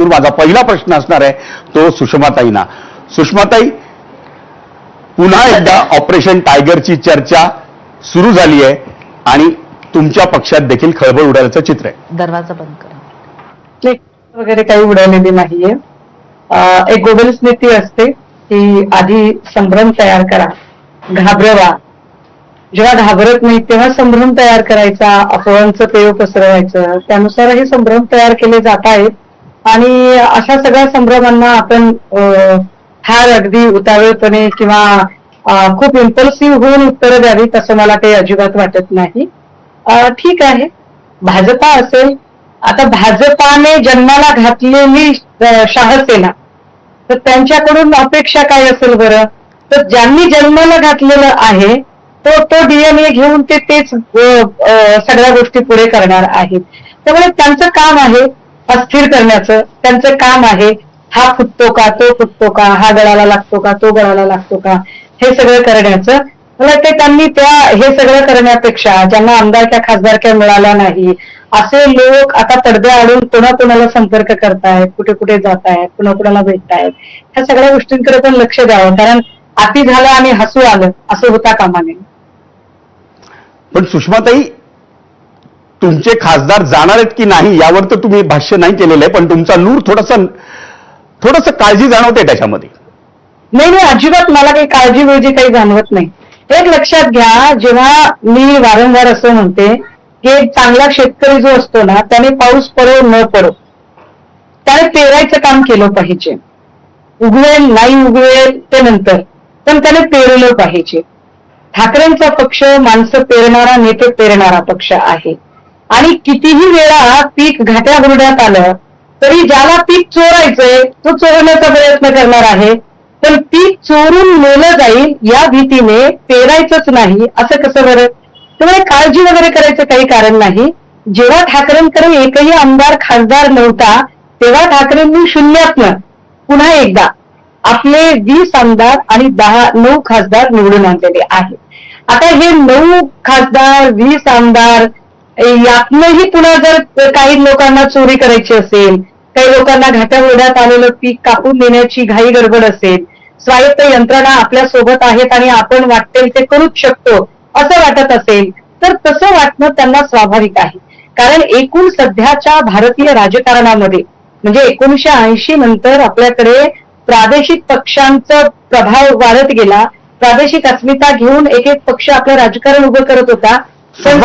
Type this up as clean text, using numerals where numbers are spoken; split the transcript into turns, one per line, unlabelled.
माझा पहिला प्रश्न असणार आहे तो सुषमाताईंना. सुषमाताई, पुन्हा एकदा ऑपरेशन टायगरची चर्चा सुरू झाली आहे आणि तुमच्या पक्षात देखील खळबळ उडाल्याचं चित्र आहे.
दरवाजा बंद करा.
वगैरे काही उडवलेली नाहीये. एक गोबल्स नीती असते की आधी संभ्रम तयार करा, घाबरवा. जेव्हा घाबरत नाही तेव्हा संभ्रम तयार करायचा, अफवांचं पेव पसरवायचं. त्यानुसार हे संभ्रम तयार केले जात आहेत आणि अशा सगळ्या संभ्रमांना आपण फार अगदी उतावळपणे किंवा खूप इम्पल्सिव्ह होऊन उत्तरं द्यावीत असं मला काही अजिबात वाटत नाही. ठीक आहे, भाजपा असेल, आता भाजपाने जन्माला घातलेली शहासेना, तर त्यांच्याकडून अपेक्षा काय असेल बरं? तर ज्यांनी जन्माला घातलेलं आहे तो डीएनए घेऊन तेच सगळ्या गोष्टी पुढे करणार आहेत. त्यामुळे त्यांचं काम आहे अस्थिर करण्याचं, त्यांचं काम आहे हा फुटतो का, तो फुटतो का, हा गळाला लागतो का, तो गळाला लागतो का, हे सगळं करण्याचं. मला वाटतं त्यांनी हे सगळं करण्यापेक्षा ज्यांना आमदारक्या खासदारक्या मिळाल्या नाही असे लोक आता तडद्या आडून कोणाकोणाला संपर्क करतायत, कुठे कुठे जात आहेत, कुणाकुणाला भेटतायत, ह्या सगळ्या गोष्टींकडे पण लक्ष द्यावं. कारण अति झालं आणि हसू आलं असं होता कामा नये.
पण सुषमाताई, तुमचे खासदार जाणार आहेत की नाही यावर तर तुम्ही भाष्य नाही केलेलं आहे, पण तुमचा नूर थोडस काळजी जाणवते त्याच्यामध्ये.
नाही, अजिबात मला काही काळजी वेळजी काही जाणवत नाही. एक लक्षात घ्या, जेव्हा मी वारंवार असं म्हणते की चांगला शेतकरी जो असतो ना त्याने पाऊस पडो न पडो त्याने पेरायचं काम केलं पाहिजे. उगवेल नाही उगवेल ते नंतर, पण त्याने पेरलं पाहिजे. ठाकरेंचा पक्ष माणसं पेरणारा, नेते पेरणारा पक्ष आहे आणि कितीही वेळा पीक घाट्या बुरड्यात आलं तरी ज्याला पीक चोरायचंय तो चोरण्याचा प्रयत्न करणार आहे. पण पीक चोरून नेलं जाईल या भीतीने पेरायचंच नाही असं कसं बरं? त्यामुळे काळजी वगैरे करायचं काही कारण नाही. जेव्हा ठाकरेंकडे एकही आमदार खासदार नव्हता तेव्हा ठाकरेंनी शून्यातनं पुन्हा एकदा आपले 20 आमदार आणि 9 खासदार निवडून आणलेले आहेत. आता हे 9 खासदार 20 आमदार यातनंही पुन्हा जर काही लोकांना चोरी करायची असेल, काही लोकांना घाट्या बुरड्यात आलेलं पीक कापून देण्याची घाई गडबड असेल, स्वायत्त यंत्रणा आपल्या सोबत आहेत आणि आपण वाटेल ते करूच शकतो असं वाटत असेल तर तसं वाटणं त्यांना स्वाभाविक आहे. कारण एकूण सध्याच्या भारतीय राजकारणामध्ये म्हणजे 1980 नंतर आपल्याकडे प्रादेशिक पक्षांचा प्रभाव वाढत गेला. प्रादेशिक अस्मिता घेऊन एक पक्ष आपलं राजकारण उभं करत होता. पण